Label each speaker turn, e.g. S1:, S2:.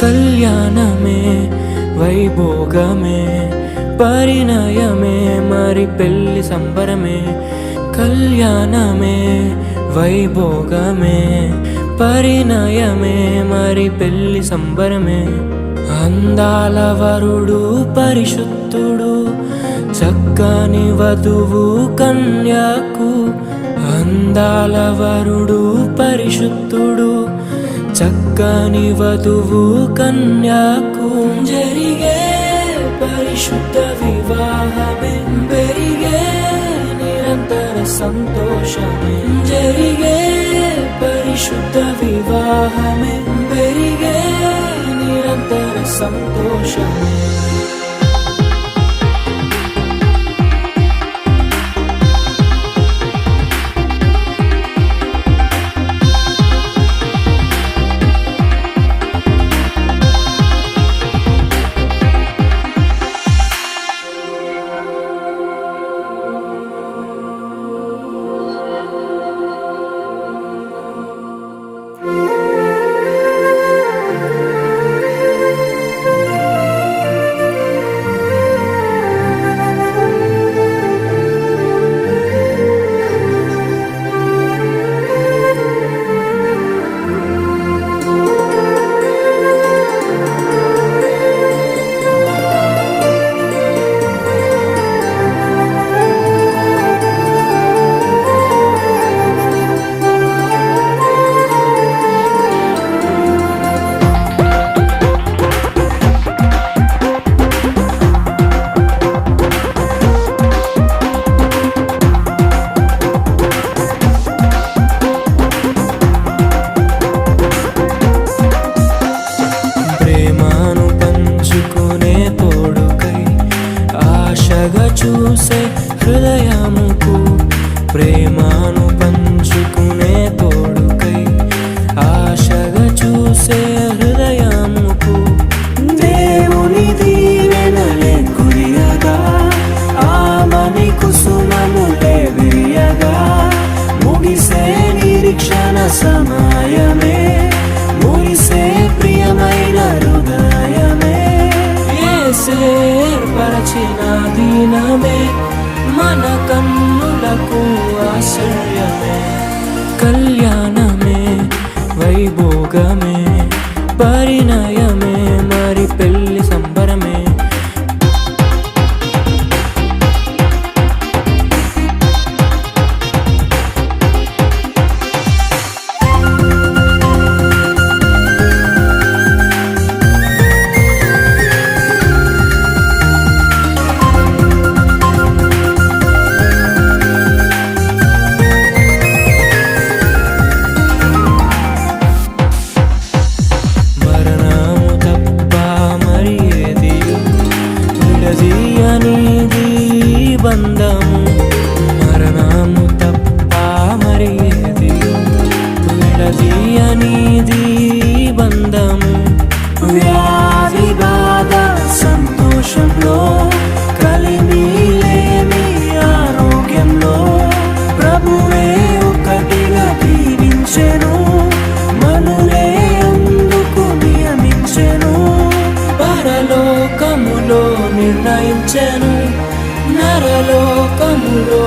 S1: కళ్యాణమే వైభోగమే పరిణయమే మరి పెళ్లి సంబరమే. కళ్యాణమే వైభోగమే పరిణయమే మరి పెళ్లి సంబరమే. అందాల వరుడు పరిశుద్ధుడు చక్కని వధువు కన్యకు. అందాల వరుడు పరిశుద్ధుడు చక్కని వధువు కన్యకు. జరిగే పరిశుద్ధ వివాహమే పెరిగే నిరంతర సంతోషమే. జరిగే పరిశుద్ధ వివాహమే పెరిగే నిరంతర సంతోషమే. చూసే హృదయముకు ప్రేమను పంచుకునే తోడుకై ఆశగా చూసే హృదయముకు. దేవుని దీవెనలే కురియగా ఆమని కుసుమములే విరియగా ముగిసే నిరీక్షణ సమయమే ముగిసే ప్రియమైన హృదయమే. ఏర్పరచిన దినమే మన కన్నులకు ఆశ్చర్యమే. కళ్యాణమే వైభోగమే పరిణయమే మరి పెళ్లి సంబరమే. బంధము మరణము తప్ప మరి ఏది విడదీయనిది బంధము. వ్యాధి బాధ సంతోషంలో కలిమి లేని ఆరోగ్యంలో ప్రభువే ఒకటిగా దీవించెను మనులే అందుకు నియమించెను. పరలోకములో నిర్ణయించెను నరలోకములో